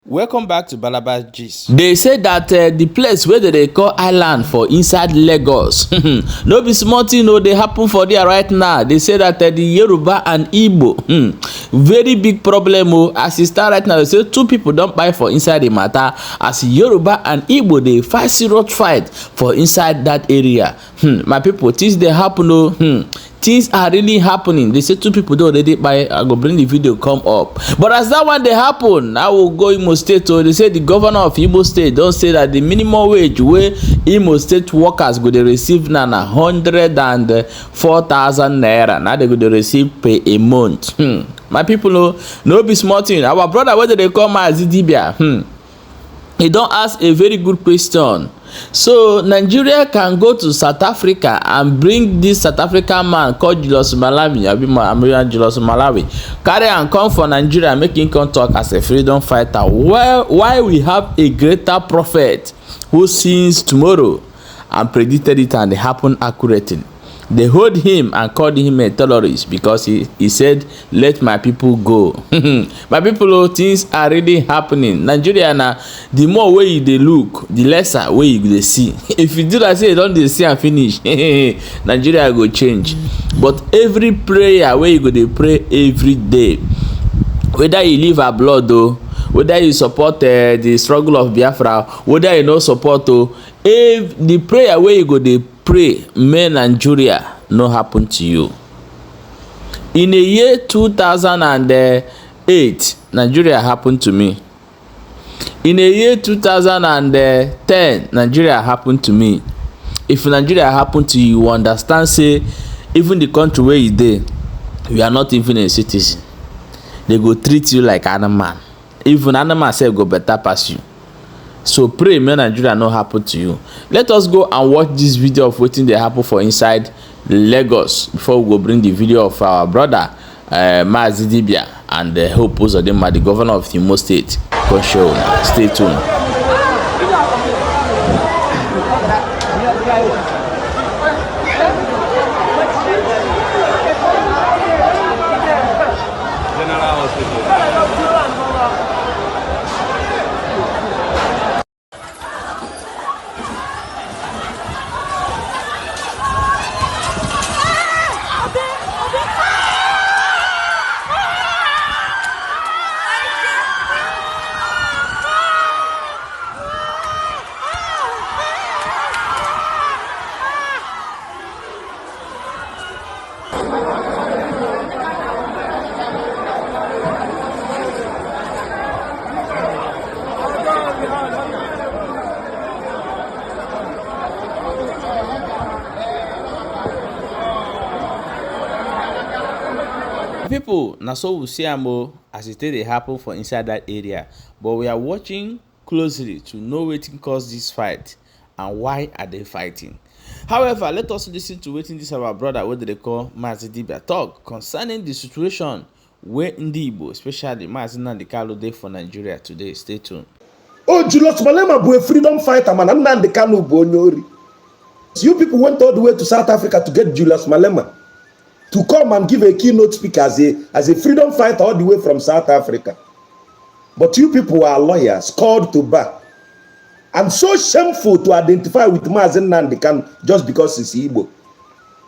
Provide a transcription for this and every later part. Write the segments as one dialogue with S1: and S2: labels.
S1: Welcome back to Balaba Gist.
S2: They say that the place where they call island for inside Lagos no be small thing they happen for there right now. They say that the Yoruba and Igbo very big problem as it start right now. They say two people don't buy for inside the matter as Yoruba and Igbo they fight serious fight for inside that area. My people, things they happen things are really happening. They say two people don't already buy. I go bring the video come up. But as that one they happen, I will go Imo State. So they say the governor of Imo State don't say that the minimum wage where Imo State workers go they receive now 104,000 naira. Now they go they receive pay a month. My people no be small thing. Our brother whether they call my Zidibia. He don't ask a very good question. So Nigeria can go to South Africa and bring this South African man called Julius Malawi, American Julius Malawi, carry and come for Nigeria, make him come talk as a freedom fighter. Why we have a greater prophet who sees tomorrow and predicted it and it happened accurately. They hold him and called him a terrorist because he said, let my people go. My people, things are really happening. Nigeria now, the more way you they look, the lesser way you they see. If you do that, say don't they see and finish. Nigeria go change. But every prayer where you go they pray every day. Whether you live abroad though, whether you support the struggle of Biafra, whether you no support if the prayer where you go they pray may Nigeria no happen to you. In the year 2008 Nigeria happened to me. In the year 2010 Nigeria happened to me. If Nigeria happen to you, you understand say even the country where you dey, you are not even a citizen. They go treat you like animal. Even animal self go better pass you. So pray may Nigeria not happen to you. Let us go and watch this video of wetin dey happen for inside Lagos before we go bring the video of our brother Mazi Dibia and Hope Uzodinma, the governor of Imo State. Go show. Stay tuned. People, now so we see as it they happen for inside that area, but we are watching closely to know what caused this fight and why are they fighting. However, let us listen to what this our brother what they call Mazi Dibia talk concerning the situation where in the Igbos, especially Mazi Nandikalo Day for Nigeria today. Stay tuned.
S3: Oh, Julius Malema be a freedom fighter, man. I'm not the Kanu Bonyori. You people went all the way to South Africa to get Julius Malema to come and give a keynote speaker as a freedom fighter all the way from South Africa. But you people are lawyers called to bar. And so shameful to identify with Mazen Nandekan just because it's Igbo.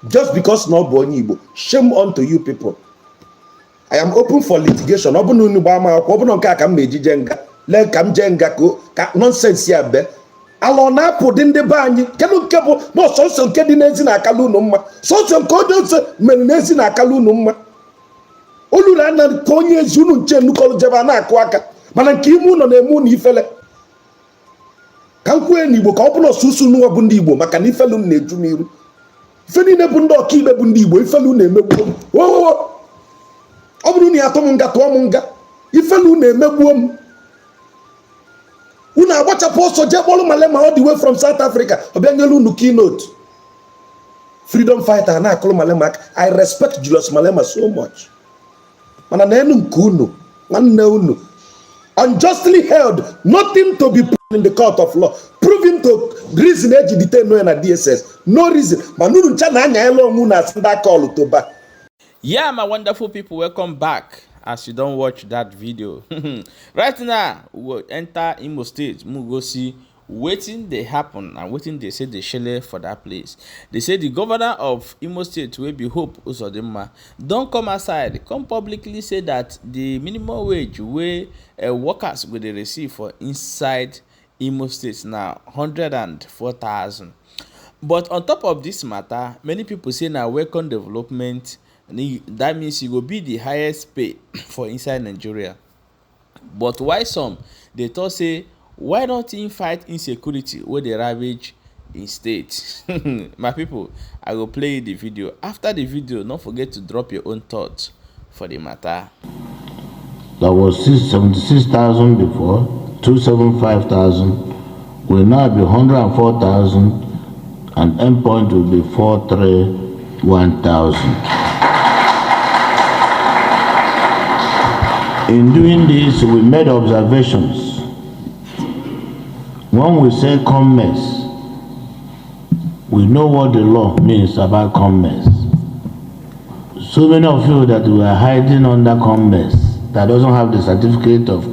S3: Just because not born Igbo. Shame unto you people. I am open for litigation. Nonsense here. Alona put in the banyi. Kenu kebo no so kedi nezi na akalu no mma. So kodo se menezi na akalu no mma. Olula na konye zunu nche nukolo jeba na akwaka. Mana nkimu no na emu ni ifele. Kankwe ni Igbo ka opuno susu nu obu ndi Igbo maka ni ifelu na ejumiru. Ifeni ne bu ndo okibe bu ndi Igbo ifelu na emegbu. Wo. Obunu ni atom nga to omunga. Ifelu na emegbu. Una watch a post so Jebolu Malema all the way from South Africa. Obiangelu no keynote. Freedom fighter na Kolo Malema. I respect Julius Malema so much. Mana nenu nkuno. Unu. Unjustly held. Nothing to be proven in the court of law. Proven to reason eji detain no na DSS. No reason. Manunu ncha na anya elo mu na senda call to back.
S1: Yeah, my wonderful people, welcome back.
S2: as you don't watch that video. Right now we will enter Imo State. We go see wetin dey happen and wetin they say dey shele for that place. They say the governor of Imo State, wey be Hope Uzodinma, don come outside come publicly say that the minimum wage wey workers go dey receive for inside Imo State na 104,000. But on top of this matter, many people say na welcome development. That means e go be the highest pay for inside Nigeria. But why some dey talk say why not him fight insecurity wey dey ravage in state? My people, I go play the video. After the video, don't forget to drop your own thoughts for the matter.
S4: That was 76,000 before, 275,000, will now be 104,000, and endpoint will be 431,000. In doing this, we made observations. When we say commerce, we know what the law means about commerce. So many of you that were hiding under commerce, that doesn't have the certificate of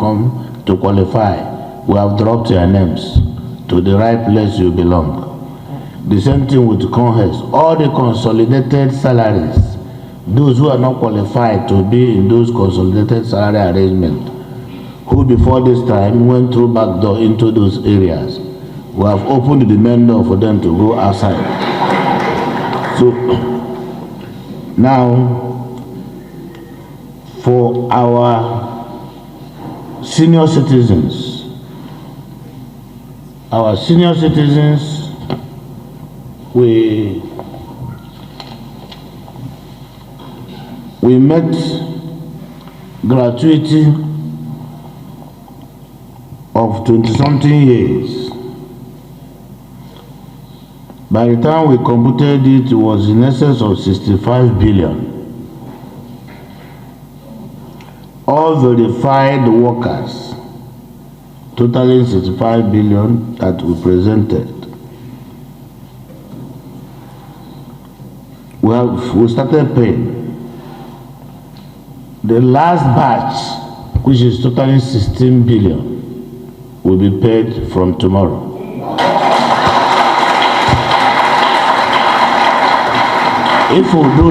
S4: to qualify, we have dropped your names to the right place you belong. The same thing with commerce. All the consolidated salaries, those who are not qualified to be in those consolidated salary arrangements, who before this time went through back door into those areas, we have opened the main door for them to go outside. So now, for our senior citizens, we met gratuity of 20-something years. By the time we computed it, it was in excess of 65 billion. All verified workers, totaling 65 billion that we presented. We started paying. The last batch, which is totaling 16 billion, will be paid from tomorrow. If we do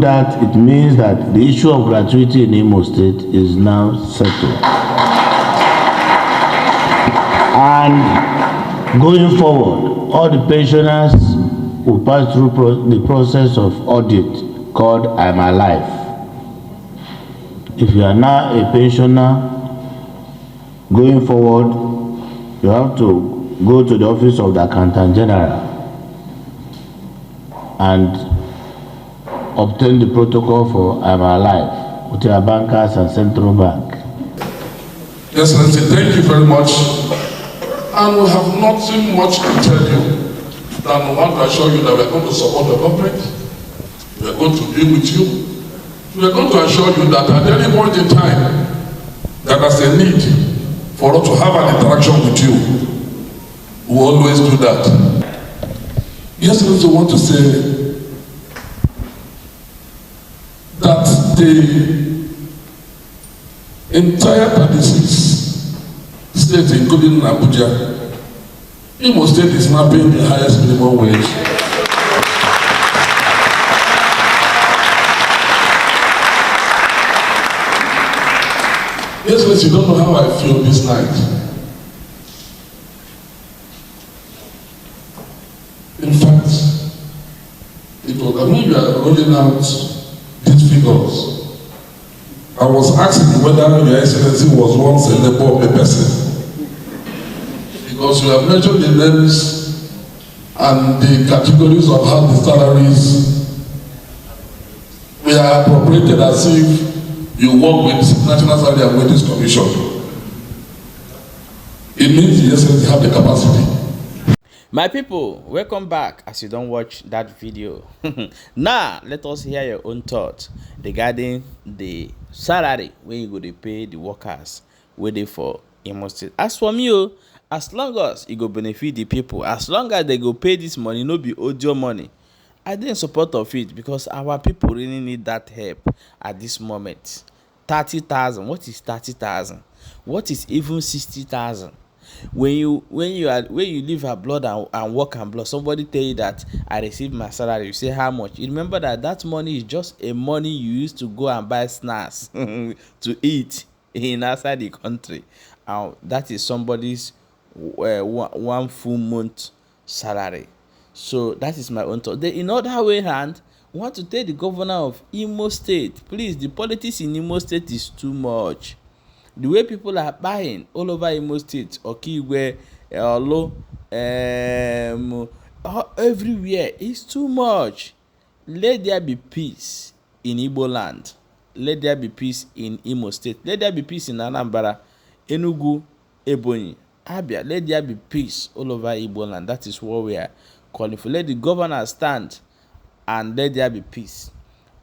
S4: that, it means that the issue of gratuity in Imo State is now settled. And going forward, all the pensioners will pass through the process of audit called I'm Alive. If you are now a pensioner, going forward, you have to go to the office of the Accountant General and obtain the protocol for I'm Alive with your bankers and central bank.
S5: Excellency, thank you very much. And we have nothing much to tell you than we want to assure you that we are going to support the government, we are going to be with you, we are going to assure you that at any point in time that there's a need for us to have an interaction with you, we will always do that. Yes, I also want to say that the entire 36 states, including Abuja, Imo State is now paying the highest minimum wage. Yes, but you don't know how I feel this night. In fact, it was when you are rolling out these figures, I was asking whether Your Excellency was once a labor of a person. Because you have mentioned the names and the categories of how the salaries were appropriated as if you work with National Salary and Wages Commission. It means the Excellency have the capacity.
S2: My people, welcome back as you don't watch that video. Now, let us hear your own thoughts regarding the salary when you go to pay the workers waiting for Imo State. As for me, as long as it go benefit the people, as long as they go pay this money, no be audio money, I dey in support of it because our people really need that help at this moment. 30,000, what is 30,000? What is even 60,000? When you live abroad and work abroad, somebody tell you that I receive my salary, you say how much? You remember that money is just a money you used to go and buy snacks to eat in outside the country, and that is somebody's one full month salary. So that is my own thought. In other way hand, we want to tell the governor of Imo State, please, the politics in Imo State is too much. The way people are buying all over Imo State, Okigwe, Olo, everywhere is too much. Let there be peace in Igbo land. Let there be peace in Imo State. Let there be peace in Anambra, Enugu, Ebonyi, Abia. Let there be peace all over Igbo land. That is what we are calling for. Let the governor stand and let there be peace.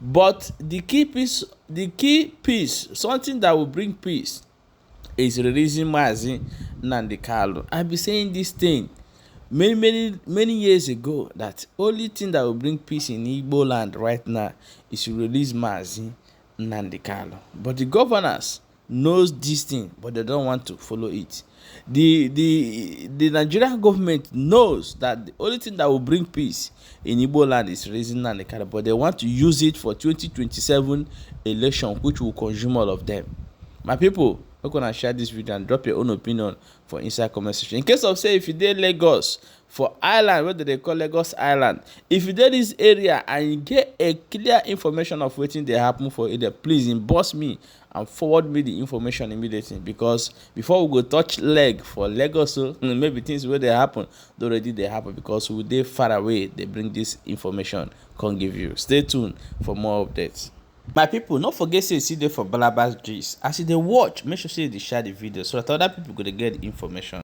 S2: But the key piece, something that will bring peace, is releasing Mazi Nnamdi Kanu. I've been saying this thing many years ago, that only thing that will bring peace in Igbo land right now is to release Mazi Nnamdi Kanu. But the governors knows this thing, but they don't want to follow it. The Nigerian government knows that the only thing that will bring peace in Igbo land is raising Nnamdi Kanu, but they want to use it for 2027 election, which will consume all of them. My people, we're gonna share this video and drop your own opinion for inside comment section. In case of say, if you dey Lagos for island, what do they call Lagos Island? If you dey this area and you get a clear information of wetin dey happen for area, please inbox me and forward me the information immediately, because before we go touch leg for Lagos, so maybe things wey dey happen already dey happen, because we dey far away. They bring this information, come give you. Stay tuned for more updates. My people, no forget say you see there for Balabas gist. As you dey watch, make sure say you dey share the video so that other people go dey get the information.